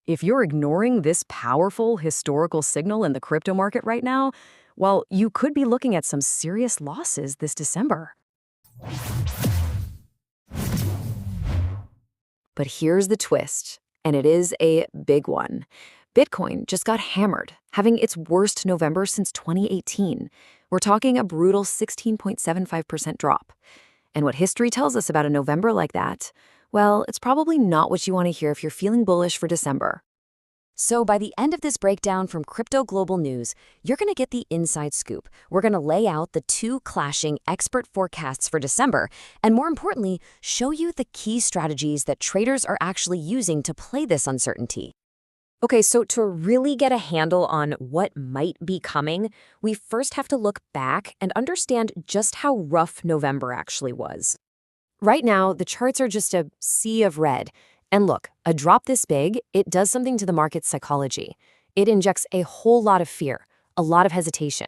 If you're ignoring this powerful historical signal in the crypto market right now, well, you could be looking at some serious losses this December. But here's the twist, and it is a big one. Bitcoin just got hammered, having its worst November since 2018. We're talking a brutal 16.75% drop. And what history tells us about a November like that, well, it's probably not what you want to hear if you're feeling bullish for December. So by the end of this breakdown from Crypto Global News, you're going to get the inside scoop. We're going to lay out the two clashing expert forecasts for December, and more importantly, show you the key strategies that traders are actually using to play this uncertainty. Okay, so to really get a handle on what might be coming, we first have to look back and understand just how rough November actually was. Right now, the charts are just a sea of red. And look, a drop this big, it does something to the market's psychology. It injects a whole lot of fear, a lot of hesitation.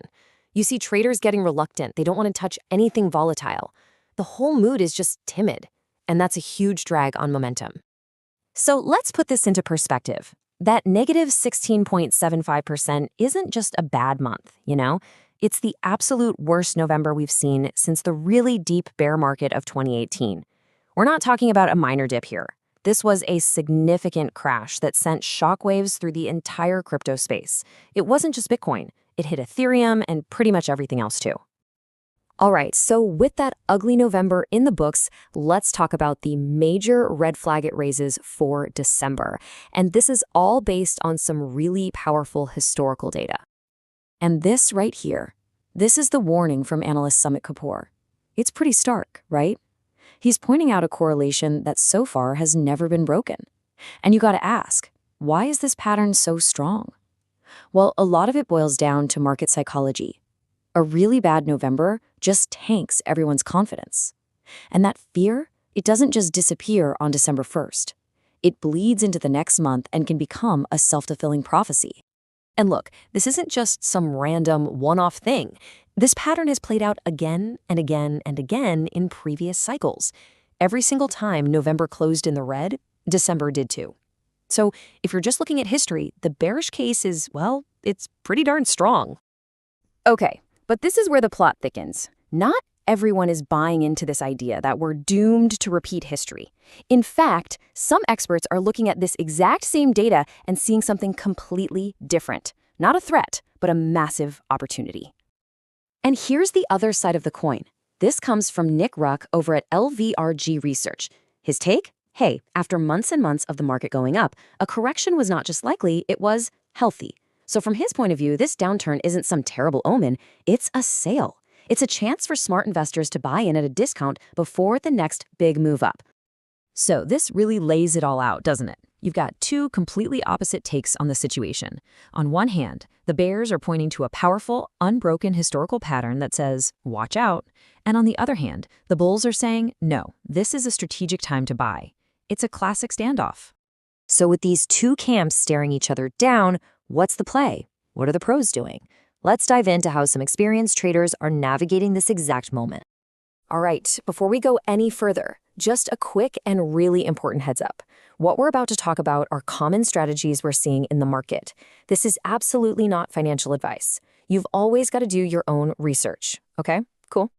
You see traders getting reluctant. They don't want to touch anything volatile. The whole mood is just timid, and that's a huge drag on momentum. So let's put this into perspective. That negative 16.75% isn't just a bad month, you know? It's the absolute worst November we've seen since the really deep bear market of 2018. We're not talking about a minor dip here. This was a significant crash that sent shockwaves through the entire crypto space. It wasn't just Bitcoin. It hit Ethereum and pretty much everything else too. All right, so with that ugly November in the books, let's talk about the major red flag it raises for December. And this is all based on some really powerful historical data. And this right here, this is the warning from analyst Summit Kapoor. It's pretty stark, right? He's pointing out a correlation that so far has never been broken. And you got to ask, why is this pattern so strong? Well, a lot of it boils down to market psychology. A really bad November just tanks everyone's confidence. And that fear, it doesn't just disappear on December 1st. It bleeds into the next month and can become a self-fulfilling prophecy. And look, this isn't just some random one-off thing. This pattern has played out again and again and again in previous cycles. Every single time November closed in the red, December did too. So if you're just looking at history, the bearish case is, well, it's pretty darn strong. Okay, but this is where the plot thickens. Not everyone is buying into this idea that we're doomed to repeat history. In fact, some experts are looking at this exact same data and seeing something completely different. Not a threat, but a massive opportunity. And here's the other side of the coin. This comes from Nick Ruck over at LVRG Research. His take? Hey, after months and months of the market going up, a correction was not just likely, it was healthy. So from his point of view, this downturn isn't some terrible omen, it's a sale. It's a chance for smart investors to buy in at a discount before the next big move up. So this really lays it all out, doesn't it? You've got two completely opposite takes on the situation. On one hand, the bears are pointing to a powerful, unbroken historical pattern that says, watch out. And on the other hand, the bulls are saying, no, this is a strategic time to buy. It's a classic standoff. So with these two camps staring each other down, what's the play? What are the pros doing? Let's dive into how some experienced traders are navigating this exact moment. All right, before we go any further, just a quick and really important heads up. What we're about to talk about are common strategies we're seeing in the market. This is absolutely not financial advice. You've always got to do your own research, okay? Cool.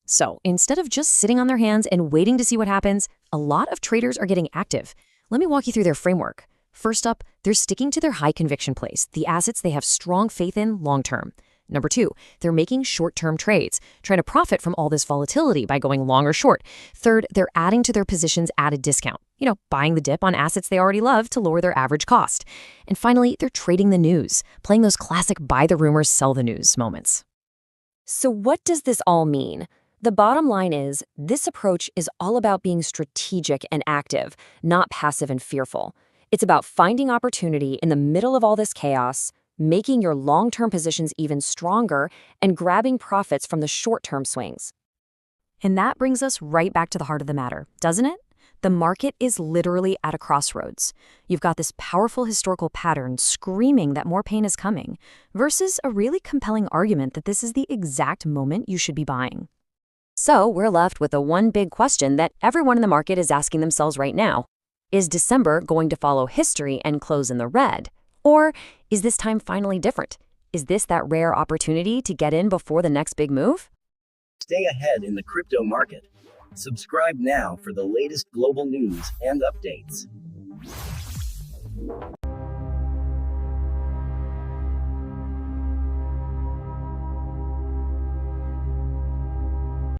So instead of just sitting on their hands and waiting to see what happens, a lot of traders are getting active. Let me walk you through their framework. First up, they're sticking to their high conviction plays, the assets they have strong faith in long term. Number two, they're making short-term trades, trying to profit from all this volatility by going long or short. Third, they're adding to their positions at a discount, buying the dip on assets they already love to lower their average cost. And finally, they're trading the news, playing those classic buy the rumors, sell the news moments. So what does this all mean? The bottom line is, this approach is all about being strategic and active, not passive and fearful. It's about finding opportunity in the middle of all this chaos, making your long-term positions even stronger, and grabbing profits from the short-term swings. And that brings us right back to the heart of the matter, doesn't it? The market is literally at a crossroads. You've got this powerful historical pattern screaming that more pain is coming, versus a really compelling argument that this is the exact moment you should be buying. So we're left with the one big question that everyone in the market is asking themselves right now. Is December going to follow history and close in the red? Or is this time finally different? Is this that rare opportunity to get in before the next big move? Stay ahead in the crypto market. Subscribe now for the latest global news and updates.